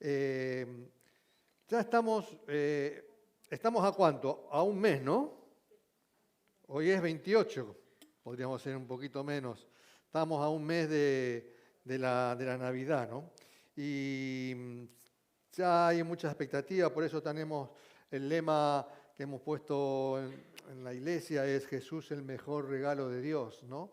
Eh, ya estamos ¿a cuánto? A un mes, ¿no? Hoy es 28, podríamos ser un poquito menos. Estamos a un mes de la Navidad, ¿no? Y ya hay muchas expectativas, por eso tenemos el lema que hemos puesto en la iglesia, es Jesús el mejor regalo de Dios, ¿no?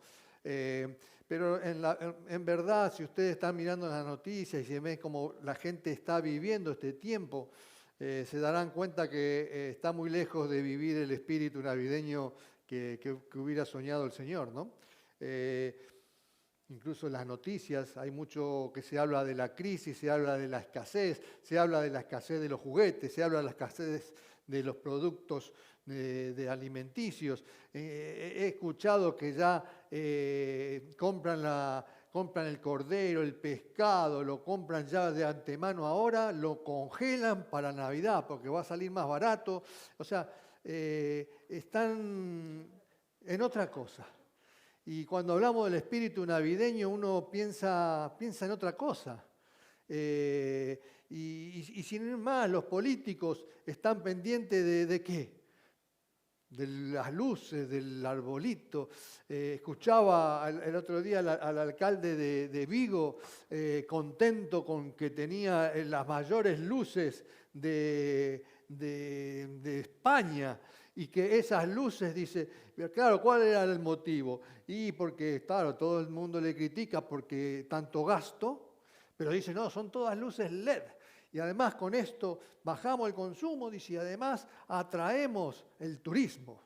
Pero en verdad, si ustedes están mirando las noticias y se ven cómo la gente está viviendo este tiempo, se darán cuenta que está muy lejos de vivir el espíritu navideño que hubiera soñado el Señor, ¿no? Incluso en las noticias hay mucho que se habla de la crisis, se habla de la escasez, se habla de la escasez de los juguetes, se habla de la escasez de los productos de alimenticios. He escuchado que ya compran el cordero, el pescado, lo compran ya de antemano ahora, lo congelan para Navidad porque va a salir más barato. O sea, están en otra cosa. Y cuando hablamos del espíritu navideño, uno piensa en otra cosa. Y sin más, los políticos están pendientes de ¿qué? De las luces, del arbolito. Escuchaba el otro día al alcalde de Vigo contento con que tenía las mayores luces de España. Y que esas luces, dice, claro, ¿cuál era el motivo? Y porque, claro, todo el mundo le critica porque tanto gasto, pero dice, no, son todas luces LED. Y además con esto bajamos el consumo, dice, y además atraemos el turismo.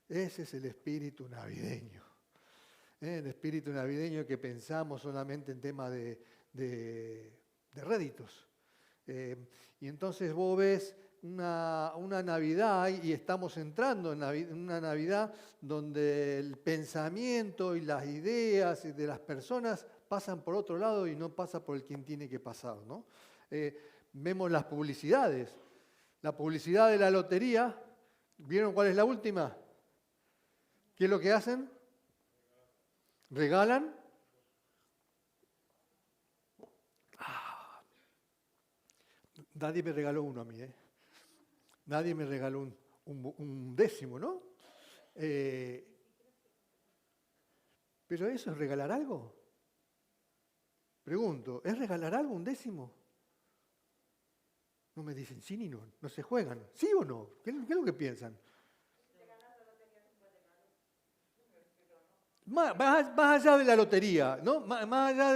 Ese es el espíritu navideño. El espíritu navideño que pensamos solamente en temas de réditos. Y entonces vos ves una Navidad, y estamos entrando en una Navidad donde el pensamiento y las ideas de las personas pasan por otro lado y no pasa por el quien tiene que pasar, ¿no? Vemos las publicidades. La publicidad de la lotería, ¿vieron cuál es la última? ¿Qué es lo que hacen? ¿Regalan? Nadie me regaló uno a mí, ¿eh? Nadie me regaló un décimo, ¿no? ¿Pero eso es regalar algo? Pregunto, ¿es regalar algo un décimo? No me dicen sí ni no, no se juegan. ¿Sí o no? ¿Qué es lo que piensan? Más allá de la lotería, ¿no? Más allá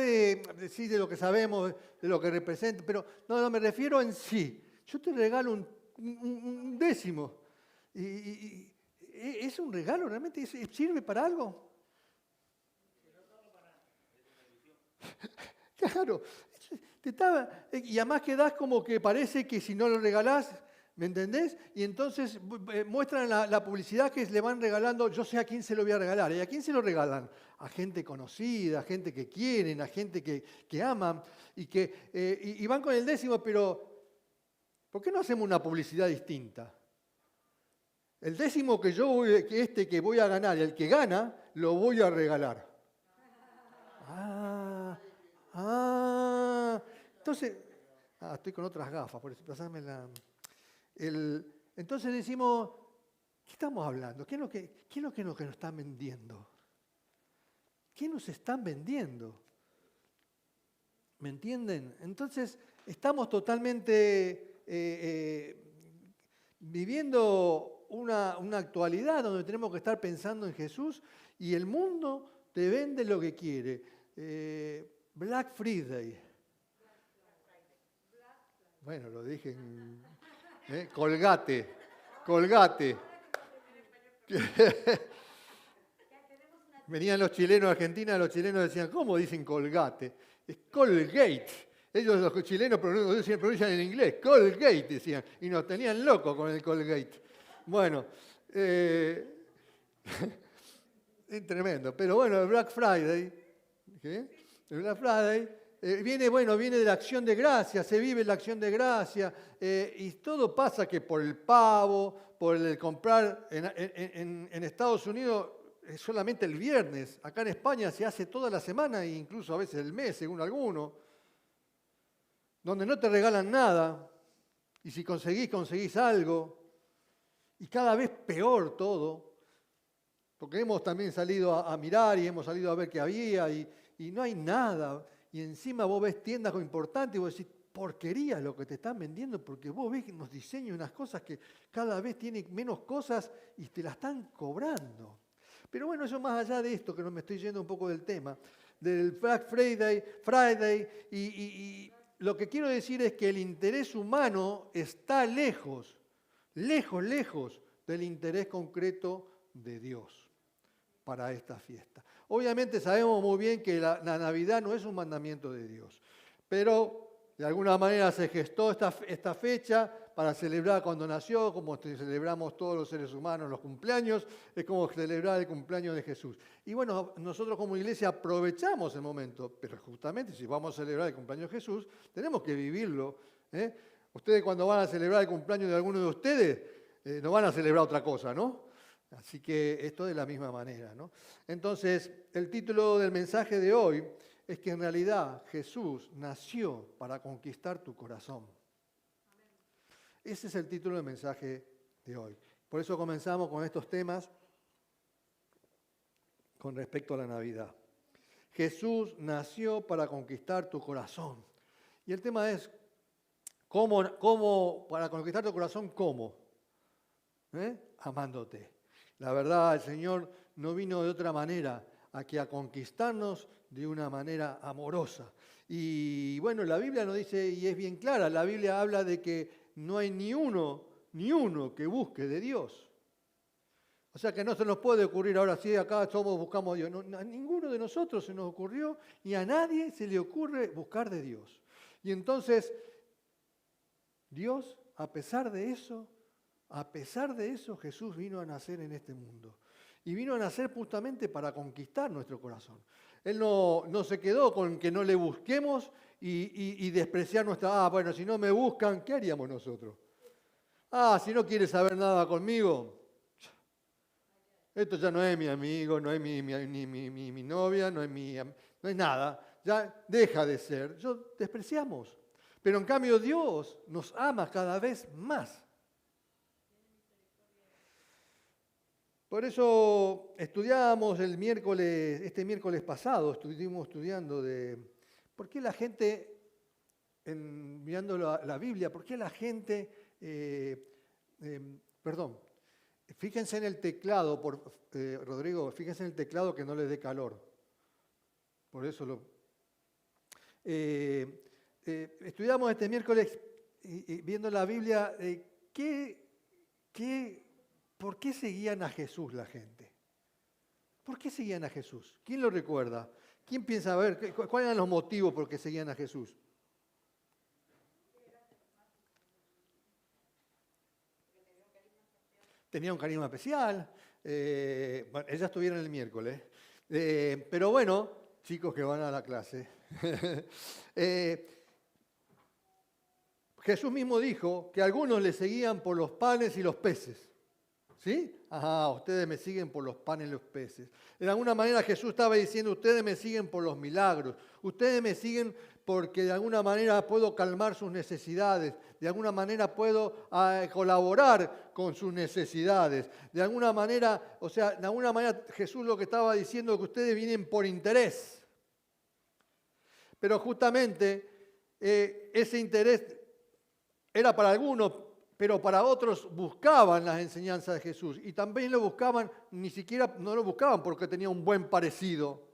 sí, de lo que sabemos, de lo que representa, pero no me refiero en sí. Yo te regalo un décimo. Y ¿es un regalo realmente? ¿Sirve para algo? Claro. Y además quedás como que parece que si no lo regalás, ¿me entendés? Y entonces muestran la publicidad que le van regalando, yo sé a quién se lo voy a regalar. ¿Y a quién se lo regalan? A gente conocida, a gente que quieren, a gente que aman. Y van con el décimo, pero ¿por qué no hacemos una publicidad distinta? El décimo que voy a ganar, el que gana, lo voy a regalar. Entonces, estoy con otras gafas, por eso, pasame entonces decimos, ¿qué estamos hablando? ¿Qué es lo que nos están vendiendo? ¿Qué nos están vendiendo? ¿Me entienden? Entonces, estamos totalmente viviendo una actualidad donde tenemos que estar pensando en Jesús y el mundo te vende lo que quiere. Black Friday. Bueno, lo dije en... Colgate. Venían los chilenos a Argentina, los chilenos decían, ¿cómo dicen Colgate? Es Colgate. Ellos, los chilenos, pronuncian en inglés, Colgate, decían, y nos tenían locos con el Colgate. Bueno, es tremendo. Pero bueno, el Black Friday, ¿qué? El Black Friday viene de la acción de gracia, se vive la acción de gracia, y todo pasa que por el pavo, por el comprar en Estados Unidos es solamente el viernes. Acá en España se hace toda la semana e incluso a veces el mes, según algunos. donde no te regalan nada, y si conseguís algo, y cada vez peor todo, porque hemos también salido a mirar y hemos salido a ver qué había, y no hay nada, y encima vos ves tiendas importantes y vos decís, porquería lo que te están vendiendo, porque vos ves unos diseños, unas cosas que cada vez tienen menos cosas y te la están cobrando. Pero bueno, eso más allá de esto, que no me estoy yendo un poco del tema, del Black Friday y lo que quiero decir es que el interés humano está lejos del interés concreto de Dios para esta fiesta. Obviamente sabemos muy bien que la Navidad no es un mandamiento de Dios, pero de alguna manera se gestó esta fecha para celebrar cuando nació, como celebramos todos los seres humanos los cumpleaños, es como celebrar el cumpleaños de Jesús. Y bueno, nosotros como iglesia aprovechamos el momento, pero justamente si vamos a celebrar el cumpleaños de Jesús, tenemos que vivirlo. Ustedes cuando van a celebrar el cumpleaños de alguno de ustedes, no van a celebrar otra cosa, ¿no? Así que esto de la misma manera, ¿no? Entonces, el título del mensaje de hoy es que en realidad Jesús nació para conquistar tu corazón. Ese es el título del mensaje de hoy. Por eso comenzamos con estos temas con respecto a la Navidad. Jesús nació para conquistar tu corazón. Y el tema es, ¿cómo para conquistar tu corazón, cómo? Amándote. La verdad, el Señor no vino de otra manera aquí a conquistarnos de una manera amorosa. Y bueno, la Biblia nos dice, y es bien clara, la Biblia habla de que no hay ni uno que busque de Dios. O sea que no se nos puede ocurrir ahora, sí, acá buscamos a Dios. No, a ninguno de nosotros se nos ocurrió, y a nadie se le ocurre buscar de Dios. Y entonces, Dios, a pesar de eso, Jesús vino a nacer en este mundo. Y vino a nacer justamente para conquistar nuestro corazón. Él no se quedó con que no le busquemos y despreciar nuestra... bueno, si no me buscan, ¿qué haríamos nosotros? Si no quiere saber nada conmigo, esto ya no es mi amigo, no es mi novia, no es nada. Ya deja de ser. Despreciamos. Pero en cambio Dios nos ama cada vez más. Por eso estudiábamos este miércoles pasado, estuvimos estudiando de por qué la gente, mirando la Biblia, por qué la gente, fíjense en el teclado, Rodrigo, fíjense en el teclado que no les dé calor. Por eso estudiamos este miércoles viendo la Biblia, ¿por qué seguían a Jesús la gente? ¿Por qué seguían a Jesús? ¿Quién lo recuerda? ¿Quién piensa, a ver, cuáles eran los motivos por qué seguían a Jesús? Tenía un carisma especial. Bueno, ellas estuvieron el miércoles. Pero bueno, chicos que van a la clase. Jesús mismo dijo que algunos le seguían por los panes y los peces. ¿Sí? Ustedes me siguen por los panes y los peces. De alguna manera Jesús estaba diciendo, ustedes me siguen por los milagros. Ustedes me siguen porque de alguna manera puedo calmar sus necesidades. De alguna manera puedo colaborar con sus necesidades. De alguna manera Jesús lo que estaba diciendo es que ustedes vienen por interés. Pero justamente ese interés era para algunos, pero para otros buscaban las enseñanzas de Jesús. Y también lo buscaban, no lo buscaban porque tenía un buen parecido.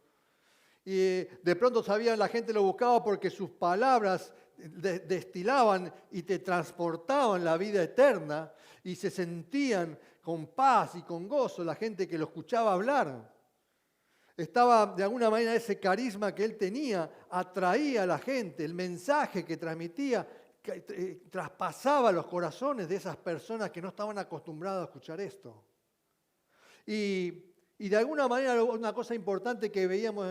Y de pronto la gente lo buscaba porque sus palabras destilaban y te transportaban la vida eterna y se sentían con paz y con gozo la gente que lo escuchaba hablar. Estaba de alguna manera ese carisma que él tenía, atraía a la gente, el mensaje que transmitía, que traspasaba los corazones de esas personas que no estaban acostumbradas a escuchar esto. Y de alguna manera una cosa importante que veíamos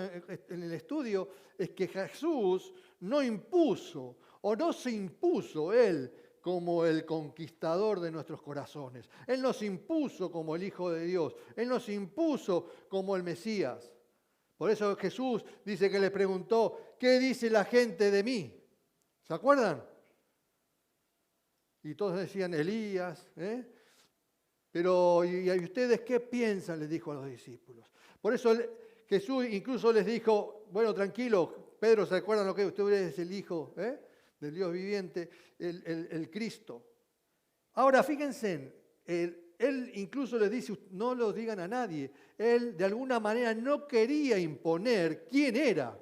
en el estudio es que Jesús no se impuso él como el conquistador de nuestros corazones. Él nos impuso como el Hijo de Dios. Él nos impuso como el Mesías. Por eso Jesús dice que le preguntó, ¿qué dice la gente de mí? ¿Se acuerdan? Y todos decían Elías, Pero, ¿y ustedes qué piensan?, les dijo a los discípulos. Por eso Jesús incluso les dijo, bueno, tranquilo, Pedro, ¿se acuerdan lo que usted es el Hijo del Dios viviente, el Cristo? Ahora, fíjense, él incluso les dice, no lo digan a nadie. Él, de alguna manera, no quería imponer quién era.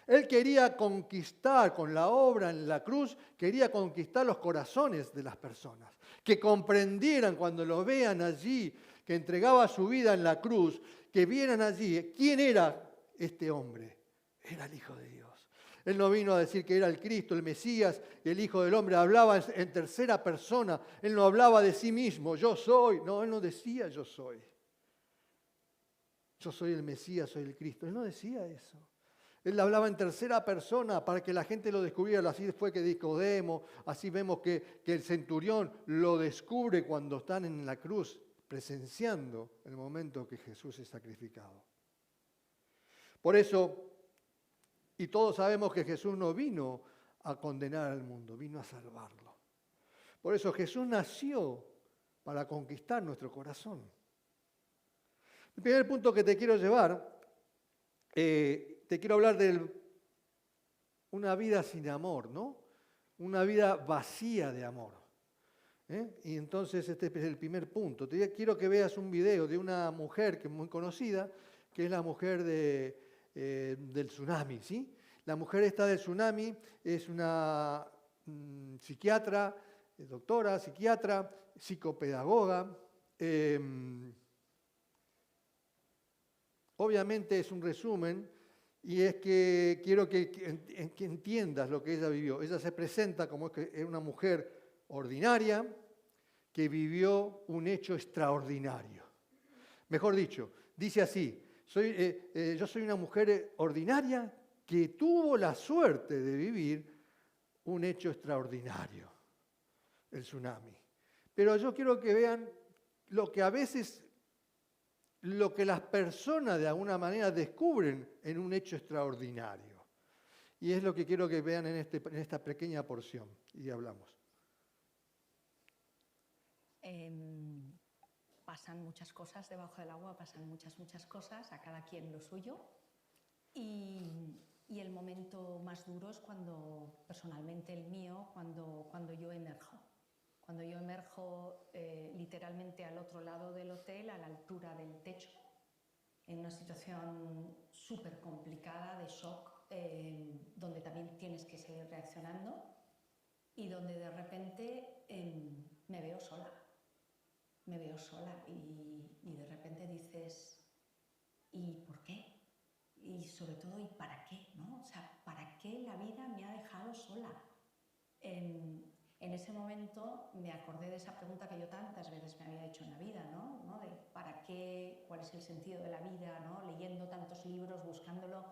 Él quería conquistar con la obra en la cruz, quería conquistar los corazones de las personas. Que comprendieran cuando lo vean allí, que entregaba su vida en la cruz, que vieran allí quién era este hombre. Era el Hijo de Dios. Él no vino a decir que era el Cristo, el Mesías, el Hijo del Hombre. Hablaba en tercera persona. Él no hablaba de sí mismo, yo soy. No, él no decía yo soy. Yo soy el Mesías, soy el Cristo. Él no decía eso. Él hablaba en tercera persona para que la gente lo descubriera. Así fue que Nicodemo, así vemos que el centurión lo descubre cuando están en la cruz, presenciando el momento que Jesús es sacrificado. Por eso, y todos sabemos que Jesús no vino a condenar al mundo, vino a salvarlo. Por eso Jesús nació para conquistar nuestro corazón. El primer punto que te quiero llevar, te quiero hablar de una vida sin amor, ¿no? Una vida vacía de amor. Y entonces este es el primer punto. Quiero que veas un video de una mujer que es muy conocida, que es la mujer del tsunami, ¿sí? La mujer esta del tsunami es una psiquiatra, doctora, psiquiatra, psicopedagoga. Obviamente es un resumen y es que quiero que entiendas lo que ella vivió. Ella se presenta como que es una mujer ordinaria que vivió un hecho extraordinario. Mejor dicho, dice así, yo soy una mujer ordinaria que tuvo la suerte de vivir un hecho extraordinario, el tsunami. Pero yo quiero que vean lo que a veces, lo que las personas de alguna manera descubren en un hecho extraordinario. Y es lo que quiero que vean en esta pequeña porción. Y hablamos. Pasan muchas cosas debajo del agua, pasan muchas cosas, a cada quien lo suyo. Y el momento más duro es cuando, personalmente el mío, cuando yo emerjo. Cuando yo emerjo literalmente al otro lado del hotel, a la altura del techo, en una situación súper complicada de shock, donde también tienes que seguir reaccionando y donde de repente me veo sola. Me veo sola y de repente dices, ¿y por qué? Y sobre todo, ¿y para qué? ¿No? O sea, ¿para qué la vida me ha dejado sola? En ese momento me acordé de esa pregunta que yo tantas veces me había hecho en la vida, ¿no? De ¿para qué? ¿Cuál es el sentido de la vida? ¿No? Leyendo tantos libros, buscándolo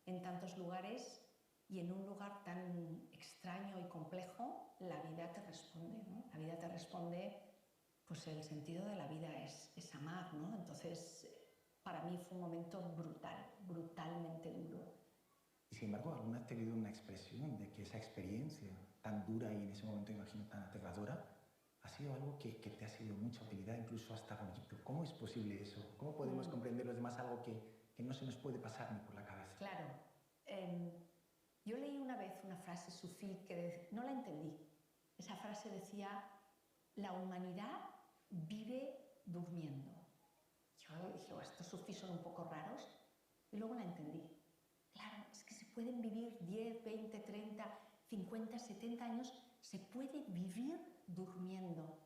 en tantos lugares y en un lugar tan extraño y complejo, la vida te responde, ¿no? La vida te responde, pues el sentido de la vida es amar, ¿no? Entonces, para mí fue un momento brutalmente duro. Y sin embargo, ¿alguna vez te ha habido una expresión de que esa experiencia tan dura y en ese momento, imagino, tan aterradora, ha sido algo que te ha sido de mucha utilidad, incluso hasta bonito? ¿Cómo es posible eso? ¿Cómo podemos comprender los demás algo que no se nos puede pasar ni por la cabeza? Claro. Yo leí una vez una frase sufí que no la entendí. Esa frase decía, la humanidad vive durmiendo. Yo dije, estos sufís son un poco raros, y luego la entendí. Claro, es que se pueden vivir 10, 20, 30, 50, 70 años, se puede vivir durmiendo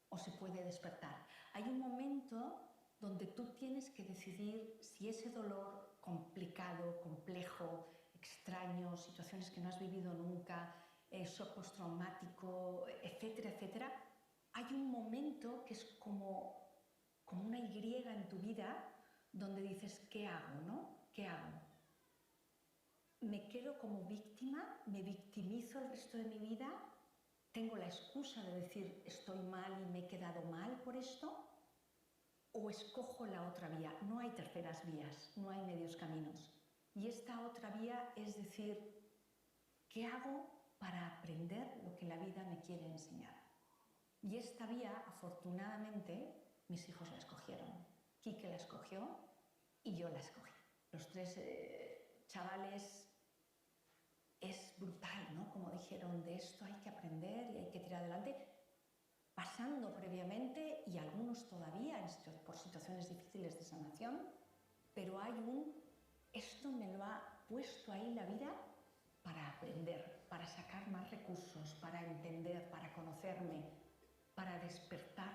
o se puede despertar. Hay un momento donde tú tienes que decidir si ese dolor complicado, complejo, extraño, situaciones que no has vivido nunca, shock postraumático, etcétera, etcétera, hay un momento que es como una Y en tu vida donde dices, ¿qué hago, no? ¿Qué hago? ¿Me quedo como víctima? ¿Me victimizo el resto de mi vida? ¿Tengo la excusa de decir estoy mal y me he quedado mal por esto? ¿O escojo la otra vía? No hay terceras vías, no hay medios caminos. Y esta otra vía es decir, ¿qué hago para aprender lo que la vida me quiere enseñar. Y esta vía, afortunadamente, mis hijos la escogieron. Quique la escogió y yo la escogí. Los tres chavales, es brutal, ¿no? Como dijeron, de esto hay que aprender y hay que tirar adelante, pasando previamente, y algunos todavía por situaciones difíciles de sanación, pero hay esto me lo ha puesto ahí la vida para aprender, para sacar más recursos, para entender, para conocerme, para despertar.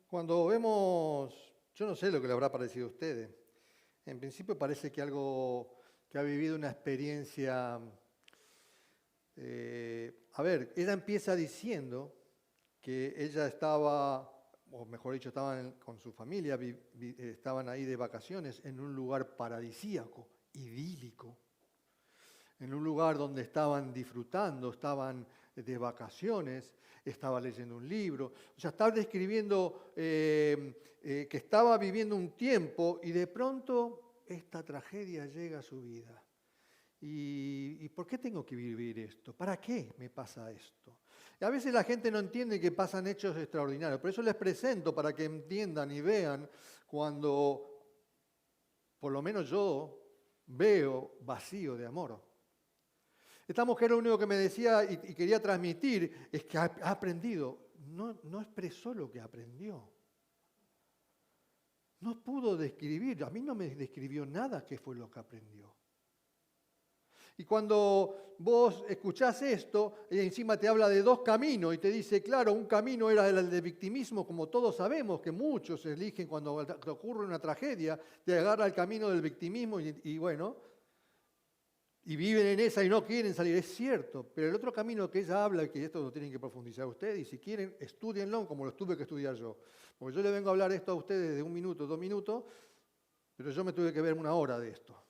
Cuando vemos, yo no sé lo que le habrá parecido a ustedes, en principio parece que algo que ha vivido una experiencia, ella empieza diciendo que ella estaba, o mejor dicho, estaban con su familia, estaban ahí de vacaciones en un lugar paradisíaco, idílico, en un lugar donde estaban disfrutando, estaban de vacaciones, estaba leyendo un libro, o sea, estaba describiendo que estaba viviendo un tiempo y de pronto esta tragedia llega a su vida. ¿Y por qué tengo que vivir esto? ¿Para qué me pasa esto? Y a veces la gente no entiende que pasan hechos extraordinarios, por eso les presento para que entiendan y vean cuando, por lo menos yo, veo vacío de amor. Esta mujer lo único que me decía y quería transmitir es que ha aprendido, no expresó lo que aprendió. No pudo describir, a mí no me describió nada qué fue lo que aprendió. Y cuando vos escuchás esto, ella encima te habla de dos caminos y te dice, claro, un camino era el de victimismo, como todos sabemos que muchos eligen cuando ocurre una tragedia, de agarrar el camino del victimismo y bueno, y viven en esa y no quieren salir, es cierto, pero el otro camino que ella habla, y que esto lo tienen que profundizar ustedes, y si quieren, estudienlo como lo tuve que estudiar yo. Porque yo le vengo a hablar esto a ustedes de 1 minuto, 2 minutos, pero yo me tuve que ver 1 hora de esto.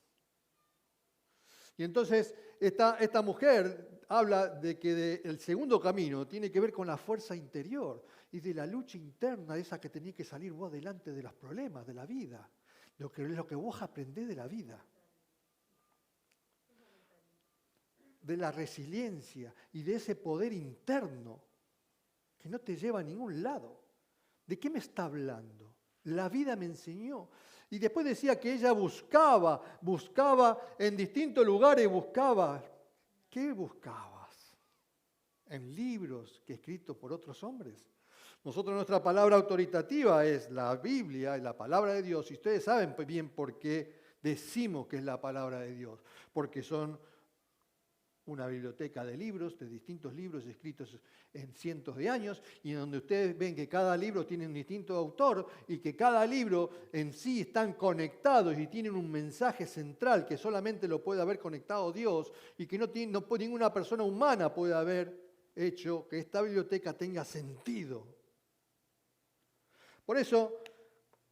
Y entonces esta mujer habla de que el segundo camino tiene que ver con la fuerza interior y de la lucha interna, esa que tenés que salir vos delante de los problemas de la vida, lo que vos aprendés de la vida. De la resiliencia y de ese poder interno que no te lleva a ningún lado. ¿De qué me está hablando? La vida me enseñó. Y después decía que ella buscaba en distintos lugares, buscaba. ¿Qué buscabas? En libros que escritos por otros hombres. Nosotros nuestra palabra autoritativa es la Biblia y la palabra de Dios. Y ustedes saben bien por qué decimos que es la palabra de Dios. Porque son una biblioteca de libros, de distintos libros escritos en cientos de años, y en donde ustedes ven que cada libro tiene un distinto autor y que cada libro en sí están conectados y tienen un mensaje central que solamente lo puede haber conectado Dios y que ninguna persona humana puede haber hecho que esta biblioteca tenga sentido. Por eso,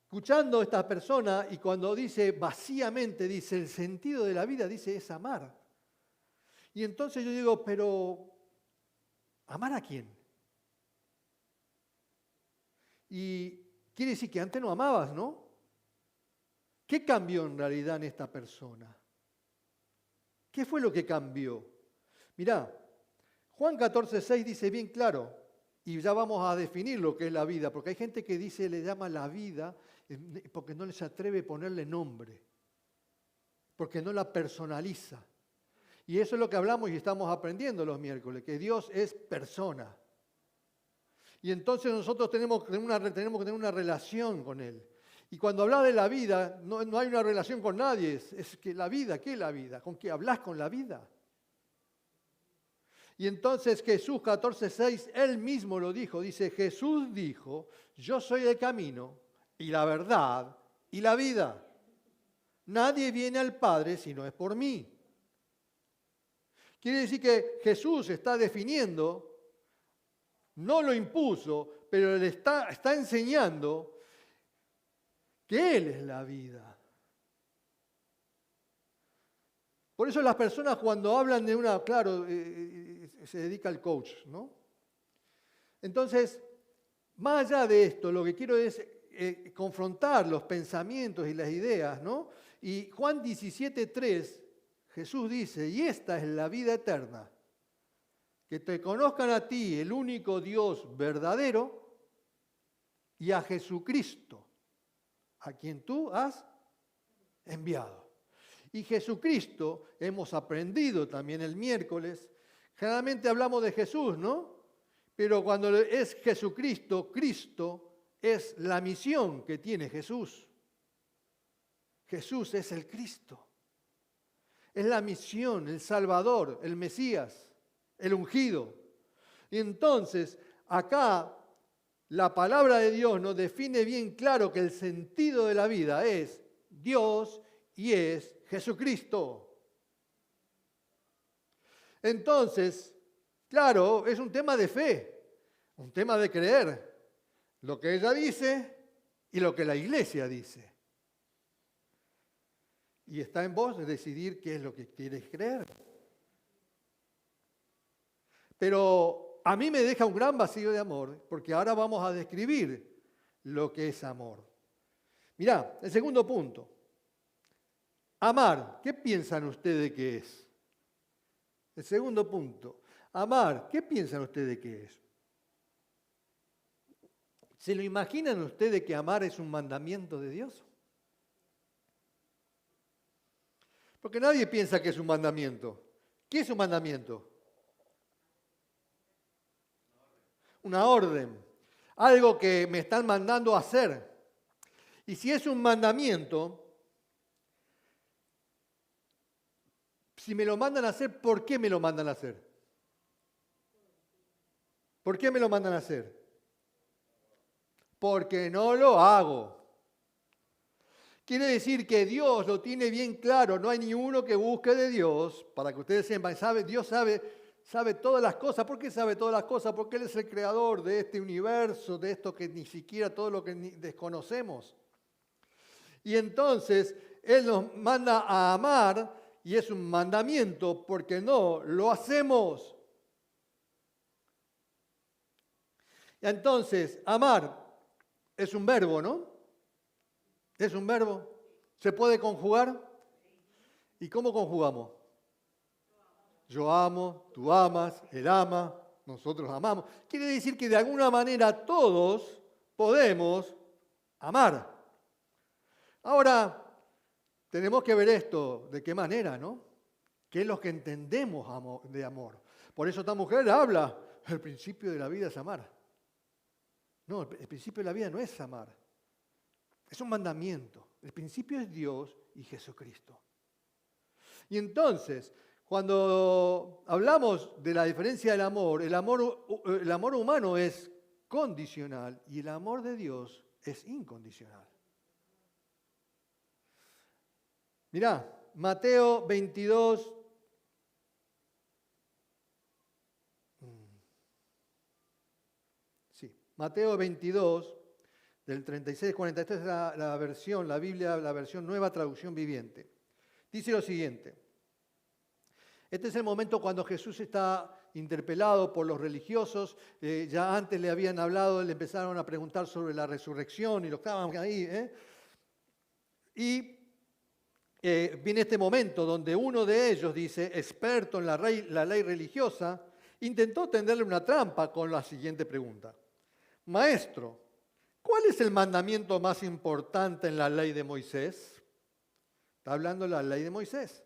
escuchando a esta persona y cuando dice vacíamente, dice el sentido de la vida, dice es amar. Y entonces yo digo, pero ¿amar a quién? Y quiere decir que antes no amabas, ¿no? ¿Qué cambió en realidad en esta persona? ¿Qué fue lo que cambió? Mirá, Juan 14:6 dice bien claro, y ya vamos a definir lo que es la vida, porque hay gente que dice, le llama la vida porque no les atreve a ponerle nombre, porque no la personaliza. Y eso es lo que hablamos y estamos aprendiendo los miércoles, que Dios es persona. Y entonces nosotros tenemos que tener una relación con Él. Y cuando hablas de la vida, no hay una relación con nadie. Es que la vida, ¿qué es la vida? ¿Con qué hablas con la vida? Y entonces Jesús 14:6, Él mismo lo dijo. Dice, Jesús dijo, yo soy el camino y la verdad y la vida. Nadie viene al Padre si no es por mí. Quiere decir que Jesús está definiendo, no lo impuso, pero le está enseñando que Él es la vida. Por eso las personas cuando hablan de se dedica al coach, ¿no? Entonces, más allá de esto, lo que quiero es confrontar los pensamientos y las ideas, ¿no? Y Juan 17:3, Jesús dice, y esta es la vida eterna, que te conozcan a ti, el único Dios verdadero, y a Jesucristo, a quien tú has enviado. Y Jesucristo, hemos aprendido también el miércoles, generalmente hablamos de Jesús, ¿no? Pero cuando es Jesucristo, Cristo es la misión que tiene Jesús. Jesús es el Cristo. Es la misión, el Salvador, el Mesías, el ungido. Y entonces, acá, la palabra de Dios nos define bien claro que el sentido de la vida es Dios y es Jesucristo. Entonces, claro, es un tema de fe, un tema de creer lo que ella dice y lo que la iglesia dice. Y está en vos decidir qué es lo que quieres creer. Pero a mí me deja un gran vacío de amor, porque ahora vamos a describir lo que es amor. Mirá, el segundo punto. Amar, ¿qué piensan ustedes que es? El segundo punto. Amar, ¿qué piensan ustedes que es? ¿Se lo imaginan ustedes que amar es un mandamiento de Dios? Porque nadie piensa que es un mandamiento. ¿Qué es un mandamiento? Una orden. Algo que me están mandando a hacer. Y si es un mandamiento, si me lo mandan a hacer, ¿por qué me lo mandan a hacer? ¿Por qué me lo mandan a hacer? Porque no lo hago. Quiere decir que Dios lo tiene bien claro, no hay ni uno que busque de Dios, para que ustedes sepan, Dios sabe todas las cosas. ¿Por qué sabe todas las cosas? Porque Él es el creador de este universo, de esto que ni siquiera todo lo que desconocemos. Y entonces Él nos manda a amar, y es un mandamiento porque no lo hacemos. Entonces, amar es un verbo, ¿no? Es un verbo. ¿Se puede conjugar? ¿Y cómo conjugamos? Yo amo, tú amas, él ama, nosotros amamos. Quiere decir que de alguna manera todos podemos amar. Ahora, tenemos que ver esto, de qué manera, ¿no? ¿Qué es lo que entendemos de amor? Por eso esta mujer habla, el principio de la vida es amar. No, el principio de la vida no es amar. Es un mandamiento. El principio es Dios y Jesucristo. Y entonces, cuando hablamos de la diferencia del amor, el amor humano es condicional y el amor de Dios es incondicional. Mirá, Mateo 22. Sí, Mateo 22. Del 36 al 40, esta es la versión, la Biblia, la versión Nueva Traducción Viviente. Dice lo siguiente. Este es el momento cuando Jesús está interpelado por los religiosos. Ya antes le habían hablado, le empezaron a preguntar sobre la resurrección y lo estaban ahí. Y viene este momento donde uno de ellos, dice, experto en la ley religiosa, intentó tenderle una trampa con la siguiente pregunta. Maestro, ¿cuál es el mandamiento más importante en la ley de Moisés? Está hablando de la ley de Moisés.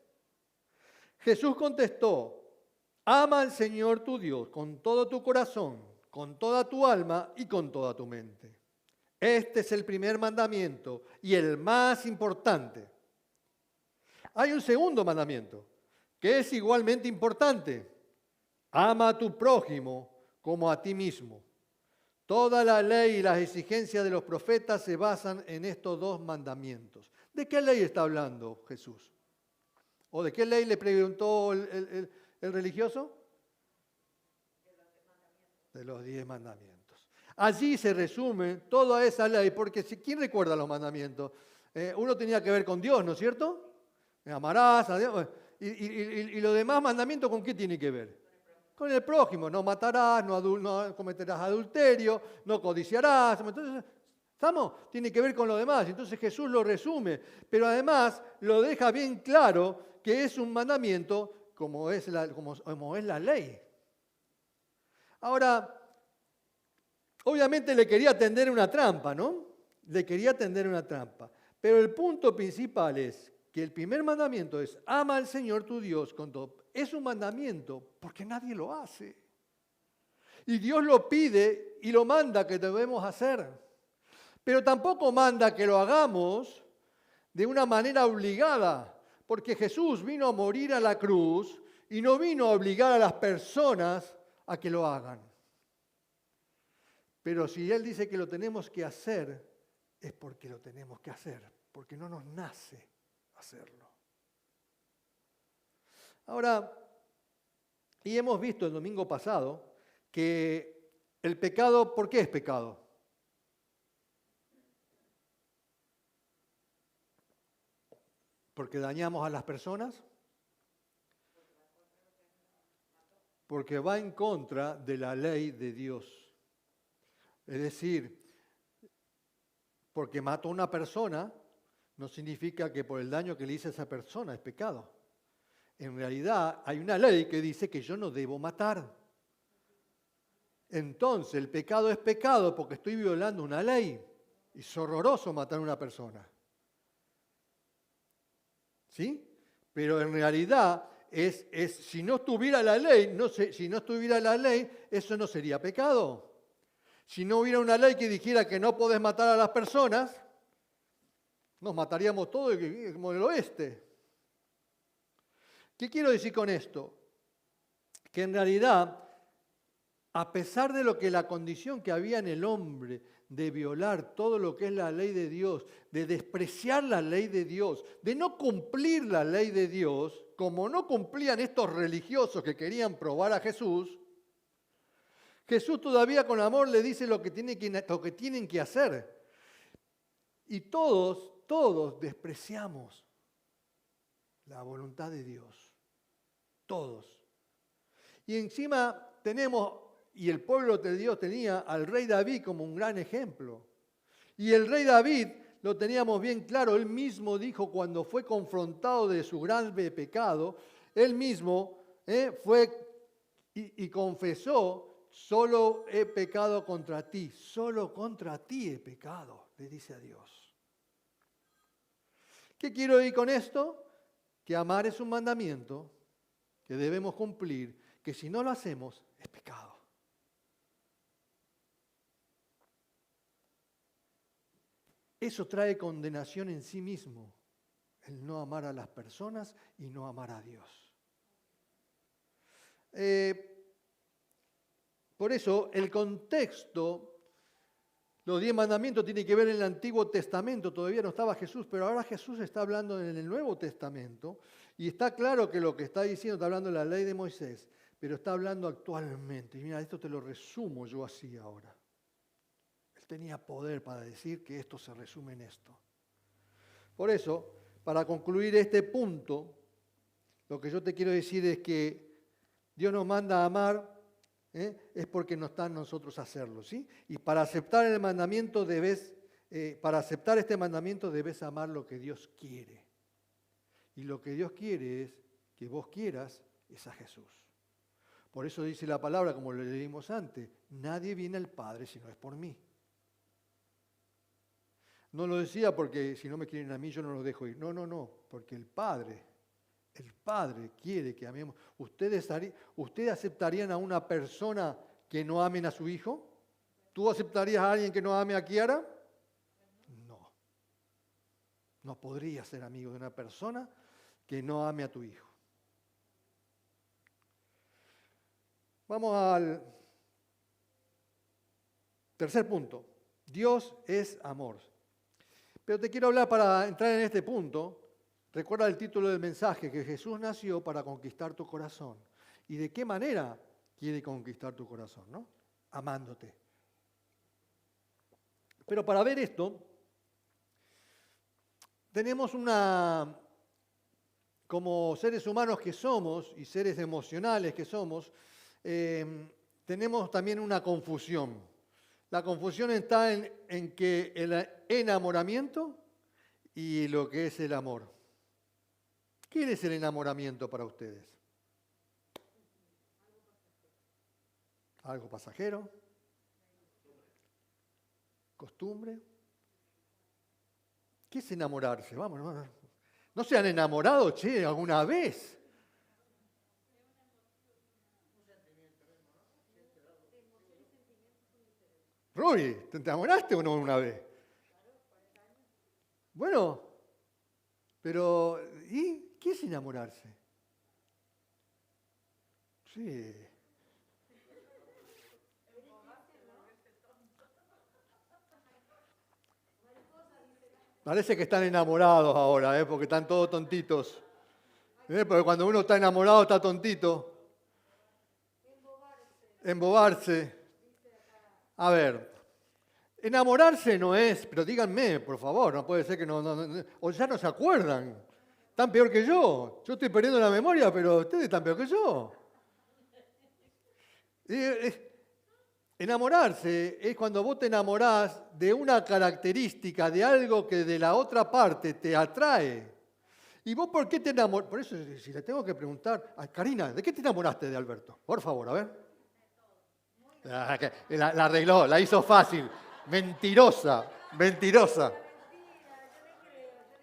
Jesús contestó, ama al Señor tu Dios con todo tu corazón, con toda tu alma y con toda tu mente. Este es el primer mandamiento y el más importante. Hay un segundo mandamiento que es igualmente importante. Ama a tu prójimo como a ti mismo. Toda la ley y las exigencias de los profetas se basan en estos dos mandamientos. ¿De qué ley está hablando Jesús? ¿O de qué ley le preguntó el religioso? De los 10 mandamientos. Allí se resume toda esa ley, porque ¿quién recuerda los mandamientos? Uno tenía que ver con Dios, ¿no es cierto? Amarás a Dios. ¿Y los demás mandamientos con qué tiene que ver? Con el prójimo, no matarás, no cometerás adulterio, no codiciarás. Entonces, ¿estamos? Tiene que ver con lo demás. Entonces Jesús lo resume, pero además lo deja bien claro que es un mandamiento como es la ley. Ahora, obviamente le quería tender una trampa, ¿no? Le quería tender una trampa. Pero el punto principal es que el primer mandamiento es ama al Señor tu Dios con todo. Es un mandamiento porque nadie lo hace. Y Dios lo pide y lo manda que debemos hacer. Pero tampoco manda que lo hagamos de una manera obligada, porque Jesús vino a morir a la cruz y no vino a obligar a las personas a que lo hagan. Pero si Él dice que lo tenemos que hacer, es porque lo tenemos que hacer, porque no nos nace hacerlo. Ahora, y hemos visto el domingo pasado que el pecado, ¿por qué es pecado? ¿Porque dañamos a las personas? Porque va en contra de la ley de Dios. Es decir, porque mató a una persona, no significa que por el daño que le hice a esa persona es pecado. En realidad hay una ley que dice que yo no debo matar. Entonces el pecado es pecado porque estoy violando una ley. Y es horroroso matar a una persona. ¿Sí? Pero en realidad si no estuviera la ley, si no estuviera la ley, eso no sería pecado. Si no hubiera una ley que dijera que no podés matar a las personas, nos mataríamos todos como en el oeste. ¿Qué quiero decir con esto? Que en realidad, a pesar de lo que la condición que había en el hombre de violar todo lo que es la ley de Dios, de despreciar la ley de Dios, de no cumplir la ley de Dios, como no cumplían estos religiosos que querían probar a Jesús, Jesús todavía con amor le dice lo que tienen que hacer. Y todos despreciamos la voluntad de Dios. Todos. Y encima y el pueblo de Dios tenía al rey David como un gran ejemplo. Y el rey David, lo teníamos bien claro, él mismo dijo cuando fue confrontado de su grave pecado, él mismo fue y confesó: solo he pecado contra ti, solo contra ti he pecado, le dice a Dios. ¿Qué quiero decir con esto? Que amar es un mandamiento que debemos cumplir, que si no lo hacemos es pecado. Eso trae condenación en sí mismo, el no amar a las personas y no amar a Dios. Por eso el contexto, los 10 mandamientos tienen que ver en el Antiguo Testamento, todavía no estaba Jesús, pero ahora Jesús está hablando en el Nuevo Testamento y está claro que lo que está diciendo está hablando de la ley de Moisés, pero está hablando actualmente. Y mira, esto te lo resumo yo así ahora. Él tenía poder para decir que esto se resume en esto. Por eso, para concluir este punto, lo que yo te quiero decir es que Dios nos manda a amar, es porque no está en nosotros hacerlo, ¿sí? Y para aceptar el mandamiento para aceptar este mandamiento debes amar lo que Dios quiere. Y lo que Dios quiere es que vos quieras es a Jesús. Por eso dice la palabra, como lo leímos antes, nadie viene al Padre si no es por mí. No lo decía porque si no me quieren a mí yo no los dejo ir. No, porque el Padre quiere que amemos. ¿Ustedes aceptarían a una persona que no amen a su hijo? ¿Tú aceptarías a alguien que no ame a Kiara? No. No podrías ser amigo de una persona que no ame a tu hijo. Vamos al tercer punto. Dios es amor. Pero te quiero hablar para entrar en este punto. Recuerda el título del mensaje, que Jesús nació para conquistar tu corazón. ¿Y de qué manera quiere conquistar tu corazón? ¿No? Amándote. Pero para ver esto, tenemos como seres humanos que somos y seres emocionales que somos, tenemos también una confusión. La confusión está en que el enamoramiento y lo que es el amor. ¿Qué es el enamoramiento para ustedes? ¿Algo pasajero? ¿Costumbre? ¿Qué es enamorarse? Vamos, ¿no se han enamorado, che, alguna vez? Rory, ¿te enamoraste o no una vez? Bueno, pero ¿y qué es enamorarse? Sí. Parece que están enamorados ahora, porque están todos tontitos. Porque cuando uno está enamorado está tontito. Embobarse. A ver, enamorarse no es, pero díganme, por favor, no puede ser que no, o ya no se acuerdan. Están peor que yo. Yo estoy perdiendo la memoria, pero ustedes están peor que yo. Enamorarse es cuando vos te enamorás de una característica, de algo que de la otra parte te atrae. ¿Y vos por qué te enamorás? Por eso, si le tengo que preguntar, Karina, ¿de qué te enamoraste de Alberto? Por favor, a ver. La arregló, la hizo fácil. Mentirosa, mentirosa.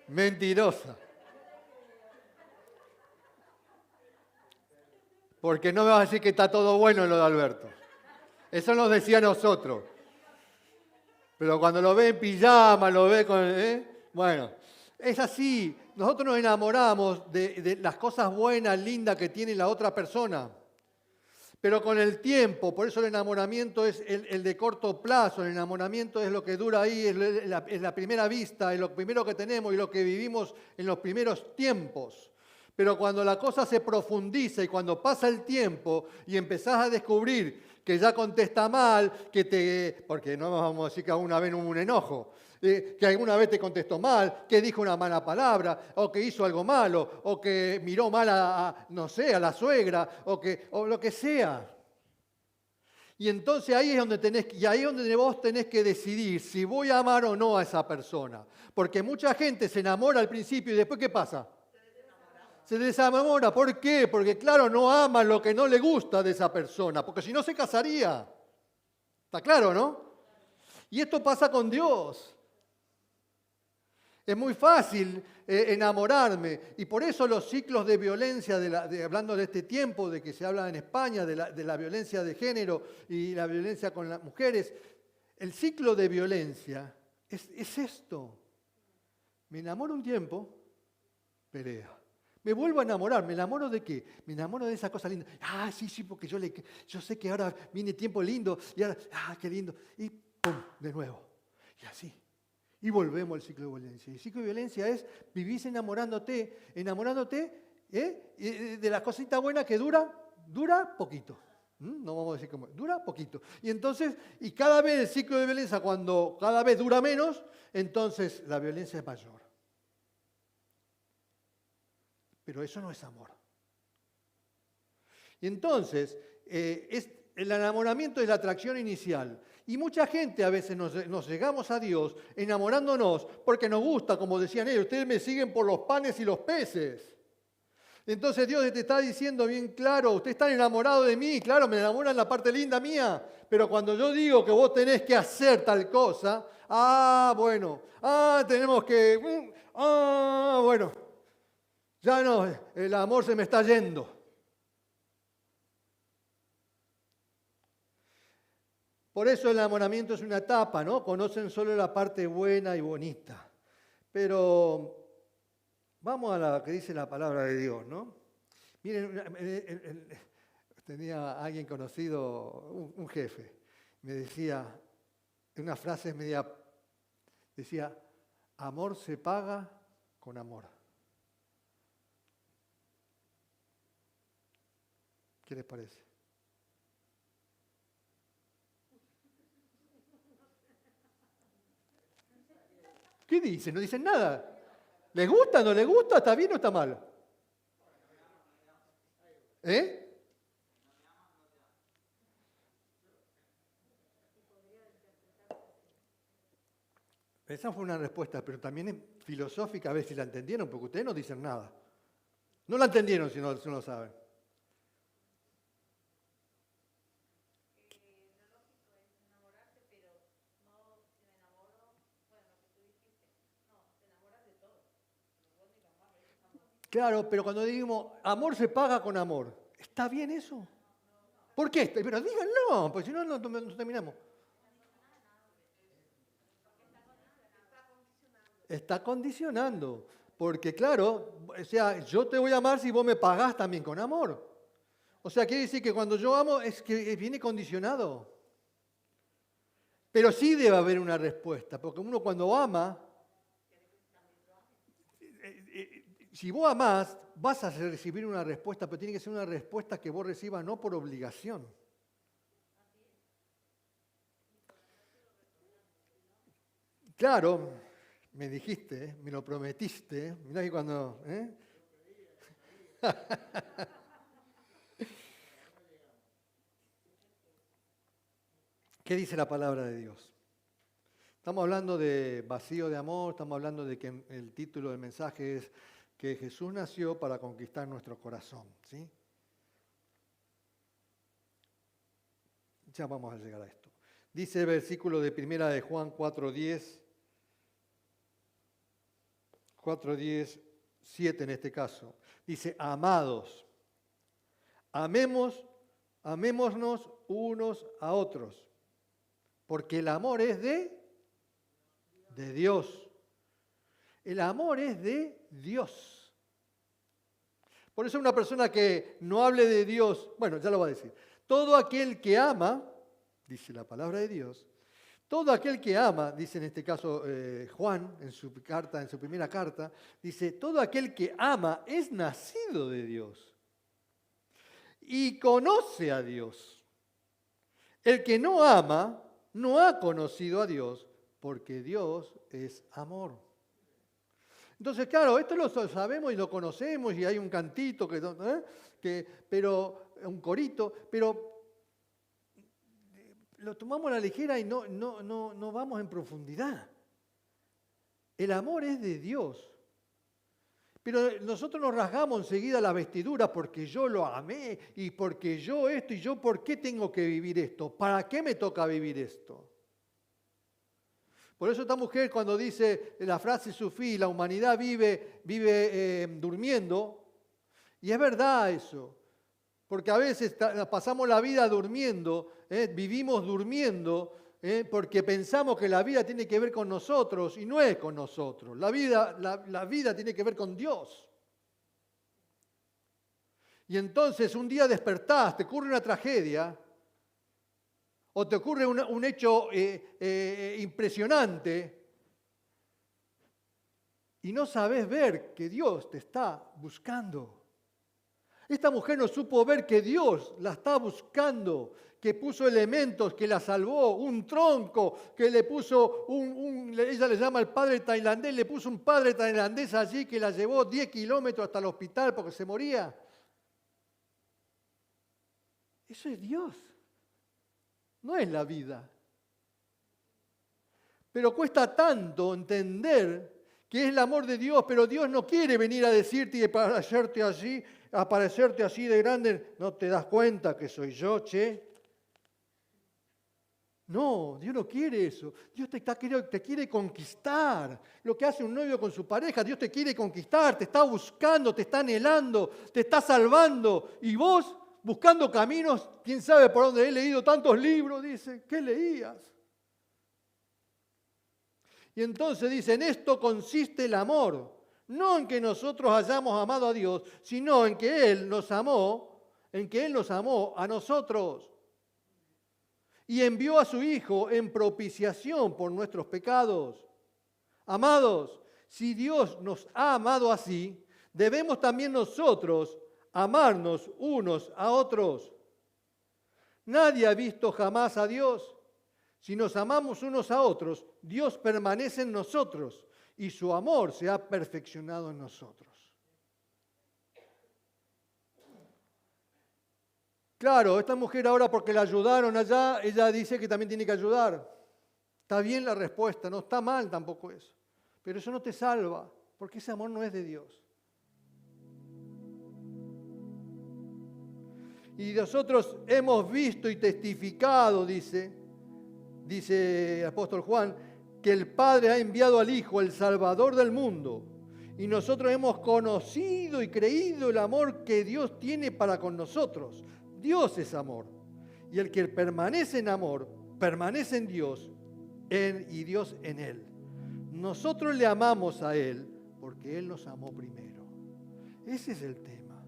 Mentirosa. Porque no me vas a decir que está todo bueno en lo de Alberto. Eso nos decía a nosotros. Pero cuando lo ve en pijama, lo ve con... Bueno, es así. Nosotros nos enamoramos de las cosas buenas, lindas que tiene la otra persona. Pero con el tiempo, por eso el enamoramiento es el de corto plazo, el enamoramiento es lo que dura ahí, es la primera vista, es lo primero que tenemos y lo que vivimos en los primeros tiempos. Pero cuando la cosa se profundiza y cuando pasa el tiempo y empezás a descubrir que ya contesta mal, porque no vamos a decir que alguna vez hubo un enojo, que alguna vez te contestó mal, que dijo una mala palabra, o que hizo algo malo, o que miró mal a la suegra, o lo que sea. Y entonces ahí es donde vos tenés que decidir si voy a amar o no a esa persona. Porque mucha gente se enamora al principio y después ¿qué pasa? Se desenamora. ¿Por qué? Porque claro, no ama lo que no le gusta de esa persona, porque si no se casaría. ¿Está claro, no? Y esto pasa con Dios. Es muy fácil enamorarme y por eso los ciclos de violencia, hablando de este tiempo de que se habla en España, de la violencia de género y la violencia con las mujeres, el ciclo de violencia es esto. Me enamoro un tiempo, pelea. Me vuelvo a enamorar. ¿Me enamoro de qué? Me enamoro de esa cosa linda. Ah, sí, porque yo sé que ahora viene tiempo lindo y ahora, qué lindo. Y pum, de nuevo. Y así. Y volvemos al ciclo de violencia. Y el ciclo de violencia es vivís enamorándote de la cosita buena que dura poquito. No vamos a decir cómo, dura poquito. Y entonces, y cada vez el ciclo de violencia, cuando cada vez dura menos, entonces la violencia es mayor. Pero eso no es amor. Y entonces, el enamoramiento es la atracción inicial. Y mucha gente a veces nos llegamos a Dios enamorándonos porque nos gusta, como decían ellos, ustedes me siguen por los panes y los peces. Entonces Dios te está diciendo bien claro, ustedes están enamorados de mí, claro, me enamoran la parte linda mía, pero cuando yo digo que vos tenés que hacer tal cosa, tenemos que, bueno, ya no, el amor se me está yendo. Por eso el enamoramiento es una etapa, ¿no? Conocen solo la parte buena y bonita. Pero vamos a lo que dice la palabra de Dios, ¿no? Miren, tenía alguien conocido, un jefe, me decía, una frase decía, amor se paga con amor. ¿Qué les parece? ¿Qué dicen? No dicen nada. ¿Les gusta? ¿No les gusta? ¿Está bien o está mal? Esa fue una respuesta, pero también es filosófica, a ver si la entendieron, porque ustedes no dicen nada. No la entendieron si no lo saben. Claro, pero cuando decimos amor se paga con amor, ¿está bien eso? ¿Por qué? Pero díganlo, porque si no, no terminamos. Está condicionando, porque claro, o sea, yo te voy a amar si vos me pagás también con amor. O sea, quiere decir que cuando yo amo es que viene condicionado. Pero sí debe haber una respuesta, porque uno cuando ama, si vos amás, vas a recibir una respuesta, pero tiene que ser una respuesta que vos recibas no por obligación. Claro, me dijiste, me lo prometiste, mirá que cuando... ¿Qué dice la palabra de Dios? Estamos hablando de vacío de amor, estamos hablando de que el título del mensaje es que Jesús nació para conquistar nuestro corazón, ¿sí? Ya vamos a llegar a esto. Dice el versículo de 1 de Juan 4:10, 7 en este caso. Dice, amados, amémonos unos a otros, porque el amor es de Dios. El amor es de Dios. Por eso una persona que no hable de Dios, bueno, ya lo va a decir. Todo aquel que ama, dice la palabra de Dios, todo aquel que ama, dice en este caso Juan, en su primera carta, dice, todo aquel que ama es nacido de Dios y conoce a Dios. El que no ama no ha conocido a Dios, porque Dios es amor. Entonces, claro, esto lo sabemos y lo conocemos y hay un cantito, pero un corito, pero lo tomamos a la ligera y no vamos en profundidad. El amor es de Dios. Pero nosotros nos rasgamos enseguida las vestiduras porque yo lo amé y porque yo esto y yo ¿por qué tengo que vivir esto? ¿Para qué me toca vivir esto? Por eso esta mujer cuando dice la frase sufí, la humanidad vive durmiendo, y es verdad eso, porque a veces pasamos la vida durmiendo, vivimos durmiendo, porque pensamos que la vida tiene que ver con nosotros y no es con nosotros. La vida tiene que ver con Dios. Y entonces un día despertás, te ocurre una tragedia, o te ocurre un hecho impresionante y no sabes ver que Dios te está buscando. Esta mujer no supo ver que Dios la está buscando, que puso elementos, que la salvó, un tronco, que le puso ella le llama al padre tailandés, le puso un padre tailandés allí que la llevó 10 kilómetros hasta el hospital porque se moría. Eso es Dios. No es la vida. Pero cuesta tanto entender que es el amor de Dios, pero Dios no quiere venir a decirte y aparecerte así de grande. ¿No te das cuenta que soy yo, che? No, Dios no quiere eso. Dios te quiere conquistar. Lo que hace un novio con su pareja, Dios te quiere conquistar, te está buscando, te está anhelando, te está salvando. Y vos, buscando caminos, quién sabe por dónde he leído tantos libros, dice, ¿qué leías? Y entonces dice, en esto consiste el amor, no en que nosotros hayamos amado a Dios, sino en que Él nos amó a nosotros. Y envió a su Hijo en propiciación por nuestros pecados. Amados, si Dios nos ha amado así, debemos también nosotros amarnos unos a otros. Nadie ha visto jamás a Dios. Si nos amamos unos a otros, Dios permanece en nosotros y su amor se ha perfeccionado en nosotros. Claro, esta mujer ahora porque la ayudaron allá, ella dice que también tiene que ayudar. Está bien la respuesta, no está mal tampoco eso. Pero eso no te salva, porque ese amor no es de Dios. Y nosotros hemos visto y testificado, dice el apóstol Juan, que el Padre ha enviado al Hijo, el Salvador del mundo. Y nosotros hemos conocido y creído el amor que Dios tiene para con nosotros. Dios es amor. Y el que permanece en amor, permanece en Dios y Dios en él. Nosotros le amamos a Él porque Él nos amó primero. Ese es el tema.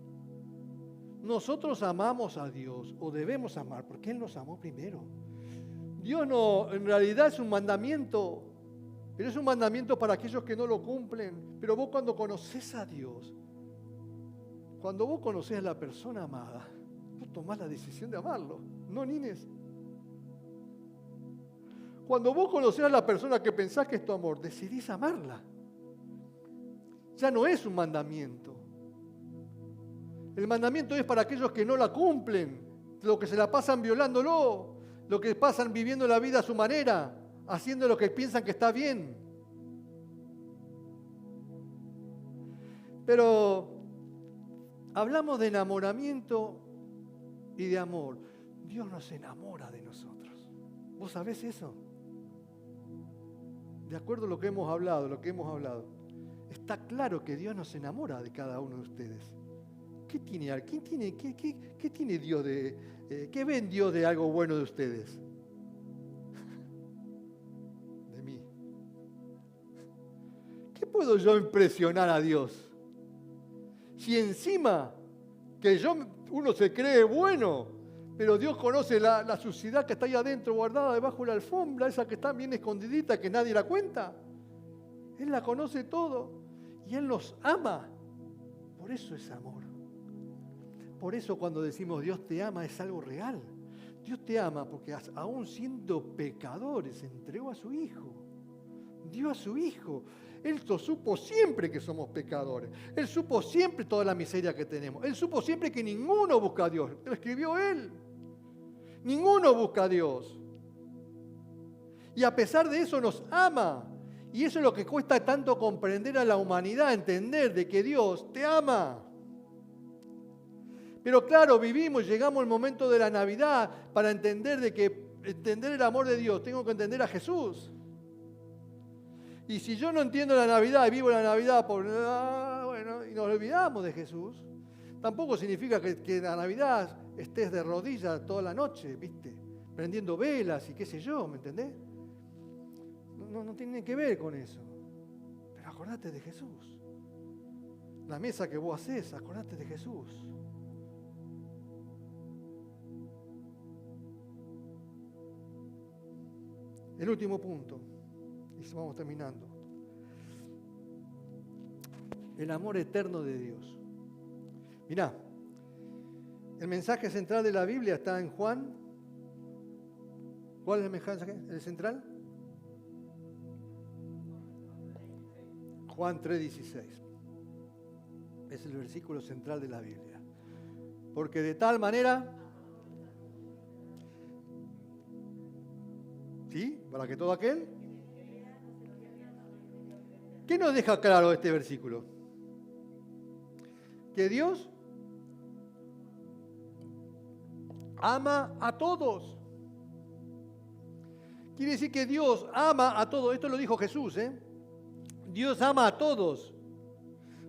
Nosotros amamos a Dios o debemos amar porque Él nos amó primero. Dios no, en realidad es un mandamiento, pero es un mandamiento para aquellos que no lo cumplen. Pero vos cuando conoces a Dios, cuando vos conocés a la persona amada, vos tomás la decisión de amarlo, ¿no, Nines? Cuando vos conocés a la persona que pensás que es tu amor, decidís amarla. Ya no es un mandamiento. El mandamiento es para aquellos que no la cumplen, los que se la pasan violándolo, los que pasan viviendo la vida a su manera, haciendo lo que piensan que está bien. Pero hablamos de enamoramiento y de amor. Dios nos enamora de nosotros. ¿Vos sabés eso? De acuerdo a lo que hemos hablado, está claro que Dios nos enamora de cada uno de ustedes. ¿Qué tiene Dios qué ven Dios de algo bueno de ustedes? De mí. ¿Qué puedo yo impresionar a Dios? Si encima que uno se cree bueno, pero Dios conoce la suciedad que está ahí adentro, guardada debajo de la alfombra, esa que está bien escondidita, que nadie la cuenta. Él la conoce todo y Él nos ama. Por eso es amor. Por eso cuando decimos Dios te ama es algo real. Dios te ama porque aún siendo pecadores entregó a su Hijo. Dio a su Hijo. Él supo siempre que somos pecadores. Él supo siempre toda la miseria que tenemos. Él supo siempre que ninguno busca a Dios. Lo escribió Él. Ninguno busca a Dios. Y a pesar de eso nos ama. Y eso es lo que cuesta tanto comprender a la humanidad, entender de que Dios te ama. Pero claro, llegamos al momento de la Navidad para entender el amor de Dios, tengo que entender a Jesús. Y si yo no entiendo la Navidad y vivo la Navidad y nos olvidamos de Jesús, tampoco significa que en la Navidad estés de rodillas toda la noche, ¿viste? Prendiendo velas y qué sé yo, ¿me entendés? No tiene que ver con eso. Pero acordate de Jesús. La mesa que vos hacés, acordate de Jesús. El último punto, y vamos terminando. El amor eterno de Dios. Mirá, el mensaje central de la Biblia está en Juan. ¿Cuál es el mensaje? ¿El central? Juan 3:16. Es el versículo central de la Biblia. Porque de tal manera, ¿sí? Para que todo aquel. ¿Qué nos deja claro este versículo? Que Dios ama a todos. Quiere decir que Dios ama a todos. Esto lo dijo Jesús, ¿eh? Dios ama a todos.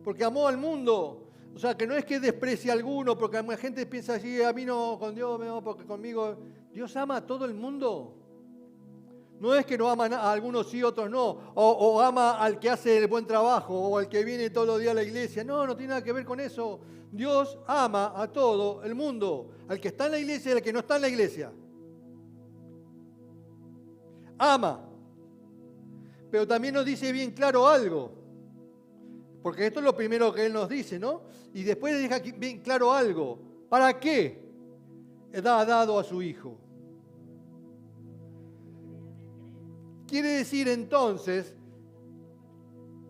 Porque amó al mundo. O sea, que no es que desprecie a alguno, porque la gente piensa así, a mí no, con Dios, no, porque conmigo. Dios ama a todo el mundo. No es que no ama a algunos sí, otros no. O ama al que hace el buen trabajo, o al que viene todos los días a la iglesia. No tiene nada que ver con eso. Dios ama a todo el mundo. Al que está en la iglesia y al que no está en la iglesia. Ama. Pero también nos dice bien claro algo. Porque esto es lo primero que Él nos dice, ¿no? Y después deja bien claro algo. ¿Para qué ha dado a su Hijo? Quiere decir entonces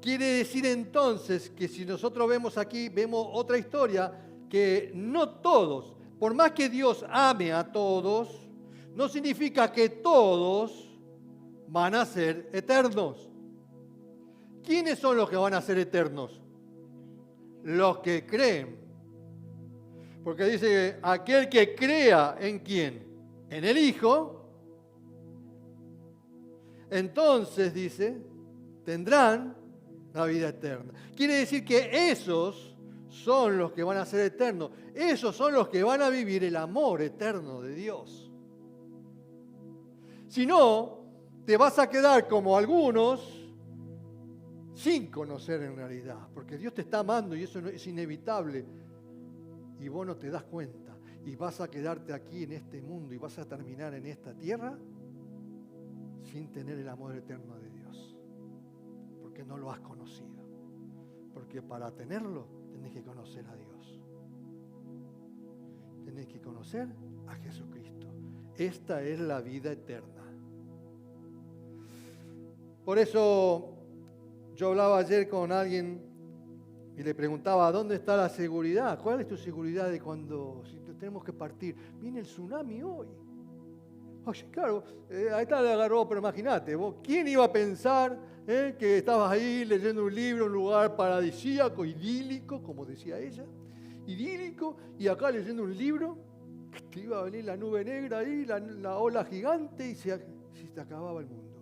que si nosotros vemos aquí, vemos otra historia, que no todos, por más que Dios ame a todos, no significa que todos van a ser eternos. ¿Quiénes son los que van a ser eternos? Los que creen. Porque dice, aquel que crea en quién, en el Hijo, entonces dice, tendrán la vida eterna. Quiere decir que esos son los que van a ser eternos. Esos son los que van a vivir el amor eterno de Dios. Si no, te vas a quedar como algunos sin conocer en realidad. Porque Dios te está amando y eso es inevitable. Y vos no te das cuenta. Y vas a quedarte aquí en este mundo y vas a terminar en esta tierra sin tener el amor eterno de Dios. Porque no lo has conocido. Porque para tenerlo tenés que conocer a Dios. Tenés que conocer a Jesucristo. Esta es la vida eterna. Por eso yo hablaba ayer con alguien y le preguntaba, ¿dónde está la seguridad? ¿Cuál es tu seguridad de cuando si tenemos que partir? Viene el tsunami hoy. Oye, claro, ahí está le agarró, pero imagínate, vos, ¿quién iba a pensar que estabas ahí leyendo un libro, un lugar paradisíaco, idílico, como decía ella, idílico, y acá leyendo un libro, que te iba a venir la nube negra ahí, la ola gigante, y se acababa el mundo?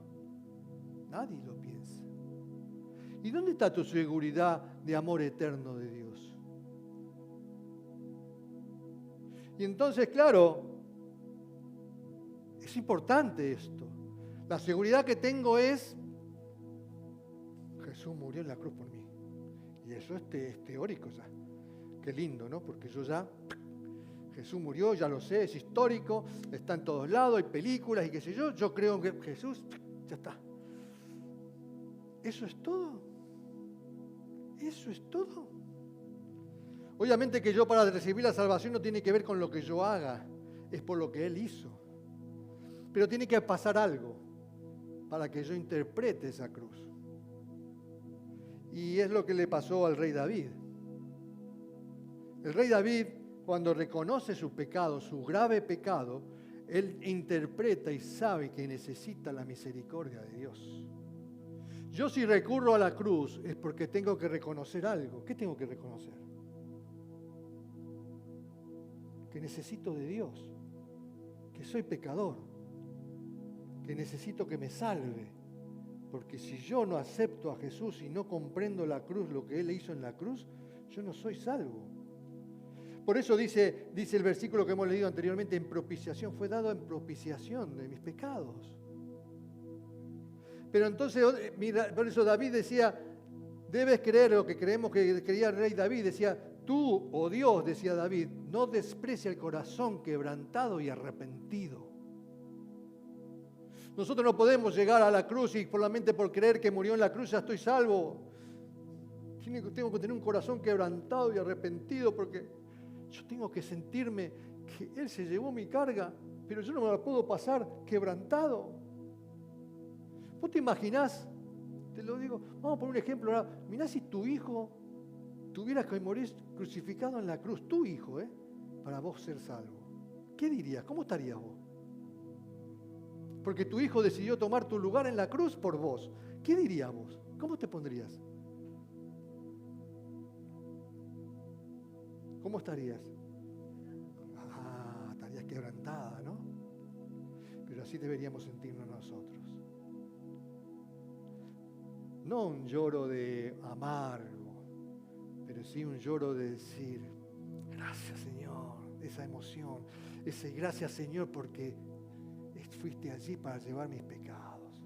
Nadie lo piensa. ¿Y dónde está tu seguridad de amor eterno de Dios? Y entonces, claro, es importante esto. La seguridad que tengo es, Jesús murió en la cruz por mí. Y eso es teórico ya. Qué lindo, ¿no? Porque yo ya, Jesús murió, ya lo sé, es histórico, está en todos lados, hay películas y qué sé yo. Yo creo que Jesús, ya está. ¿Eso es todo? ¿Eso es todo? Obviamente que yo para recibir la salvación no tiene que ver con lo que yo haga, es por lo que Él hizo. Pero tiene que pasar algo para que yo interprete esa cruz. Y es lo que le pasó al rey David. El rey David, cuando reconoce su pecado, su grave pecado, él interpreta y sabe que necesita la misericordia de Dios. Yo si recurro a la cruz es porque tengo que reconocer algo. ¿Qué tengo que reconocer? Que necesito de Dios, que soy pecador, que necesito que me salve. Porque si yo no acepto a Jesús y no comprendo la cruz, lo que Él hizo en la cruz, yo no soy salvo. Por eso dice el versículo que hemos leído anteriormente, en propiciación, fue dado en propiciación de mis pecados. Pero entonces, mira, por eso David decía, debes creer lo que creemos que creía el rey David. Decía, tú, oh Dios, decía David, no desprecia el corazón quebrantado y arrepentido. Nosotros no podemos llegar a la cruz y solamente por creer que murió en la cruz ya estoy salvo. Tengo que tener un corazón quebrantado y arrepentido porque yo tengo que sentirme que Él se llevó mi carga, pero yo no me la puedo pasar quebrantado. ¿Vos te imaginás? Te lo digo, vamos a poner un ejemplo ahora. Mirá si tu hijo tuviera que morir crucificado en la cruz, tu hijo, para vos ser salvo. ¿Qué dirías? ¿Cómo estarías vos? Porque tu hijo decidió tomar tu lugar en la cruz por vos. ¿Qué dirías vos? ¿Cómo te pondrías? ¿Cómo estarías? Estarías quebrantada, ¿no? Pero así deberíamos sentirnos nosotros. No un lloro de amargo, pero sí un lloro de decir, gracias Señor, esa emoción, ese gracias Señor porque fuiste allí para llevar mis pecados.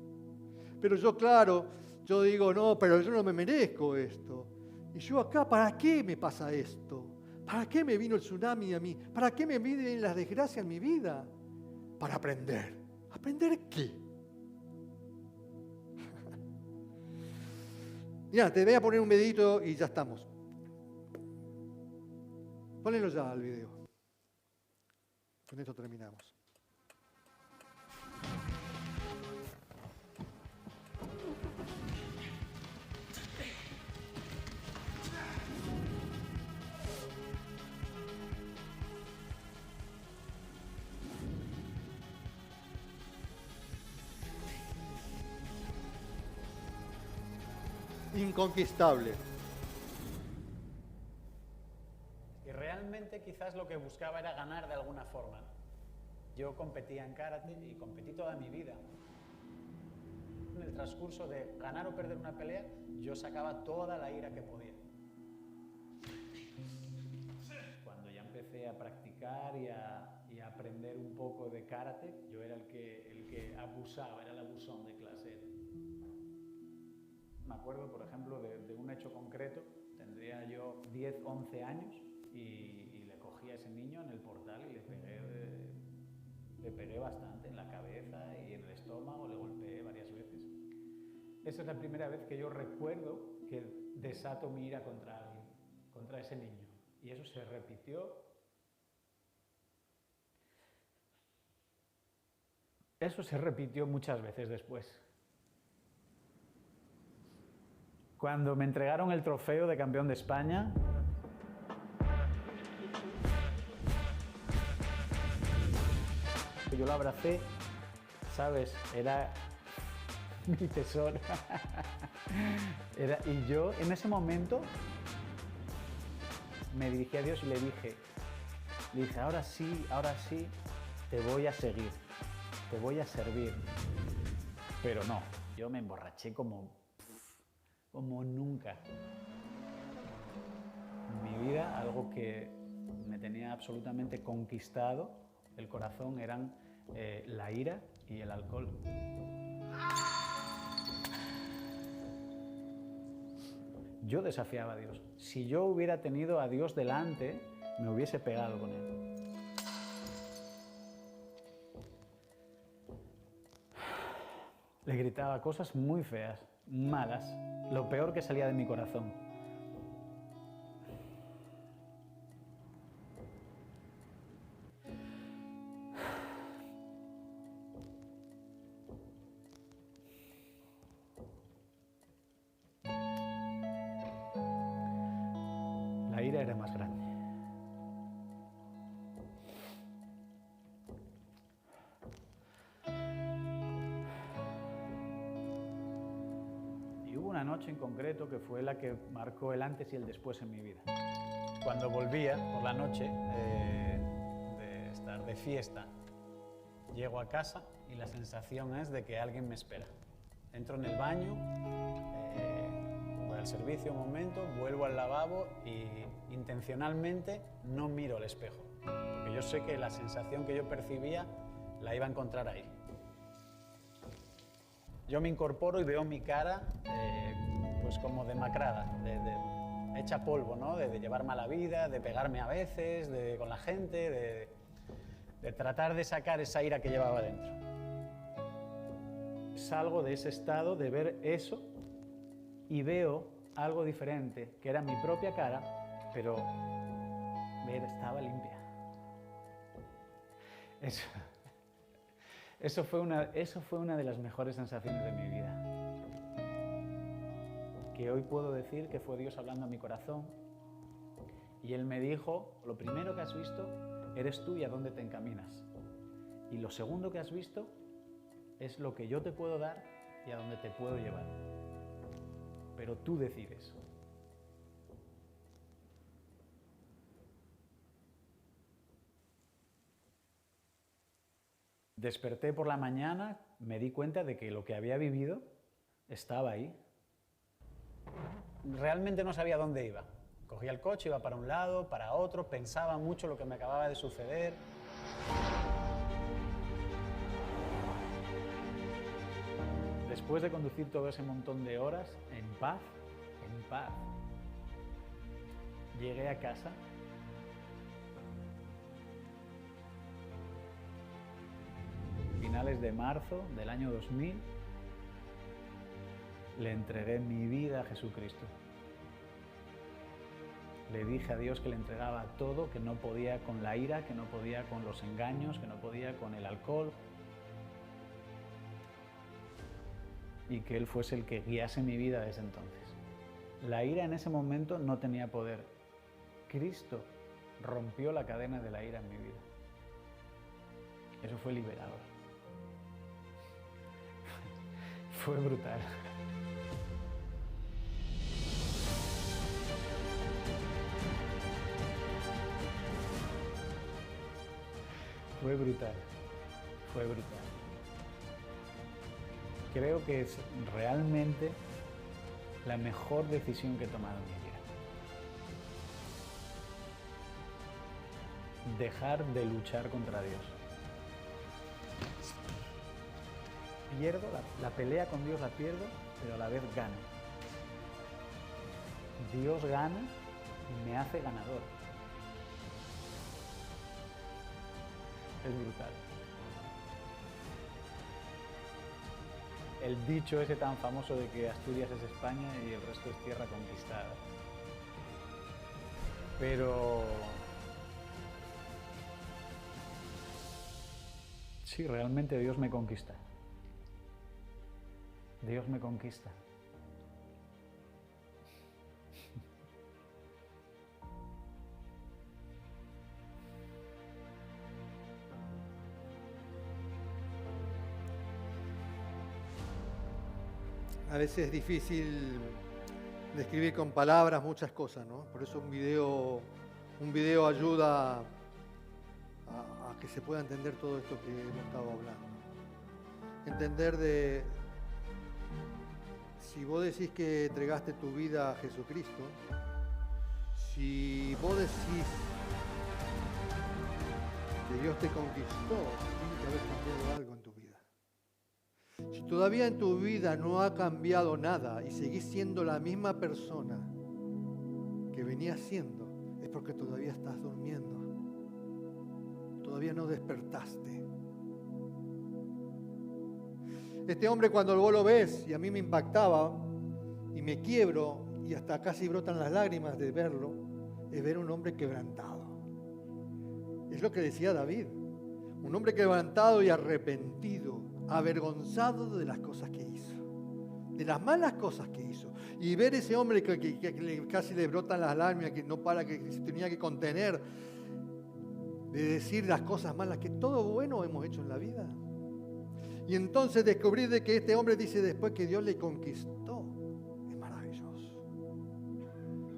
Pero yo, claro, yo digo, no, pero yo no me merezco esto. Y yo acá, ¿para qué me pasa esto? ¿Para qué me vino el tsunami a mí? ¿Para qué me vienen las desgracias en mi vida? Para aprender. ¿Aprender qué? Mira, te voy a poner un videito y ya estamos. Ponelo ya al video. Con esto terminamos. Inconquistable. Y realmente quizás quizás lo que buscaba era ganar de alguna forma. Yo competía en karate y competí toda mi vida. En el transcurso de ganar o perder una pelea, yo sacaba toda la ira que podía. Cuando ya empecé a practicar y a aprender un poco de karate, yo era el que abusaba, era el abusón de clase. Me acuerdo, por ejemplo, de un hecho concreto. Tendría yo 10, 11 años y le cogí a ese niño en el portal y le pegué bastante en la cabeza y en el estómago, le golpeé varias veces. Esa es la primera vez que yo recuerdo que desato mi ira contra alguien, contra ese niño. Y eso se repitió. Eso se repitió muchas veces después. Cuando me entregaron el trofeo de campeón de España, yo lo abracé, ¿sabes? Era mi tesoro. Y yo en ese momento me dirigí a Dios y le dije, ahora sí, te voy a seguir, te voy a servir. Pero no, yo me emborraché como nunca. En mi vida, algo que me tenía absolutamente conquistado el corazón eran la ira y el alcohol. Yo desafiaba a Dios. Si yo hubiera tenido a Dios delante, me hubiese pegado con él. Le gritaba cosas muy feas, malas, lo peor que salía de mi corazón. La ira era más grande. Y hubo una noche en concreto que fue la que marcó el antes y el después en mi vida. Cuando volvía por la noche de estar de fiesta, llego a casa y la sensación es de que alguien me espera. Entro en el baño, voy al servicio un momento, vuelvo al lavabo y intencionalmente no miro al espejo, porque yo sé que la sensación que yo percibía la iba a encontrar ahí. Yo me incorporo y veo mi cara pues como demacrada, hecha polvo, ¿no? De llevar mala vida, de pegarme a veces, con la gente, de tratar de sacar esa ira que llevaba dentro. Salgo de ese estado de ver eso y veo algo diferente, que era mi propia cara, pero estaba limpia. Eso fue una de las mejores sensaciones de mi vida. Que hoy puedo decir que fue Dios hablando a mi corazón y Él me dijo, lo primero que has visto eres tú y a dónde te encaminas. Y lo segundo que has visto es lo que yo te puedo dar y a dónde te puedo llevar. Pero tú decides. Desperté por la mañana, me di cuenta de que lo que había vivido estaba ahí. Realmente no sabía dónde iba. Cogía el coche, iba para un lado, para otro, pensaba mucho lo que me acababa de suceder. Después de conducir todo ese montón de horas, en paz, llegué a casa. Finales de marzo del año 2000, le entregué mi vida a Jesucristo. Le dije a Dios que le entregaba todo, que no podía con la ira, que no podía con los engaños, que no podía con el alcohol. Y que Él fuese el que guiase mi vida desde entonces. La ira en ese momento no tenía poder. Cristo rompió la cadena de la ira en mi vida. Eso fue liberador. Fue brutal. Fue brutal, fue brutal. Creo que es realmente la mejor decisión que he tomado en mi vida. Dejar de luchar contra Dios. Pierdo, la pelea con Dios la pierdo, pero a la vez gano. Dios gana y me hace ganador. Es brutal. El dicho ese tan famoso de que Asturias es España y el resto es tierra conquistada. Pero sí, realmente Dios me conquista. Dios me conquista. A veces es difícil describir con palabras muchas cosas, ¿no? Por eso un video ayuda a que se pueda entender todo esto que hemos estado hablando. Entender de, si vos decís que entregaste tu vida a Jesucristo, si vos decís que Dios te conquistó, tiene que haber cambiado algo en tu vida. Si todavía en tu vida no ha cambiado nada y seguís siendo la misma persona que venías siendo, es porque todavía estás durmiendo. Todavía no despertaste. Este hombre, cuando vos lo ves, y a mí me impactaba, y me quiebro, y hasta casi brotan las lágrimas de verlo, es ver un hombre quebrantado. Es lo que decía David, un hombre quebrantado y arrepentido, avergonzado de las cosas que hizo, de las malas cosas que hizo. Y ver ese hombre que casi le brotan las lágrimas, que no para, que se tenía que contener, de decir las cosas malas que todo bueno hemos hecho en la vida. Y entonces descubrí de que este hombre dice después que Dios le conquistó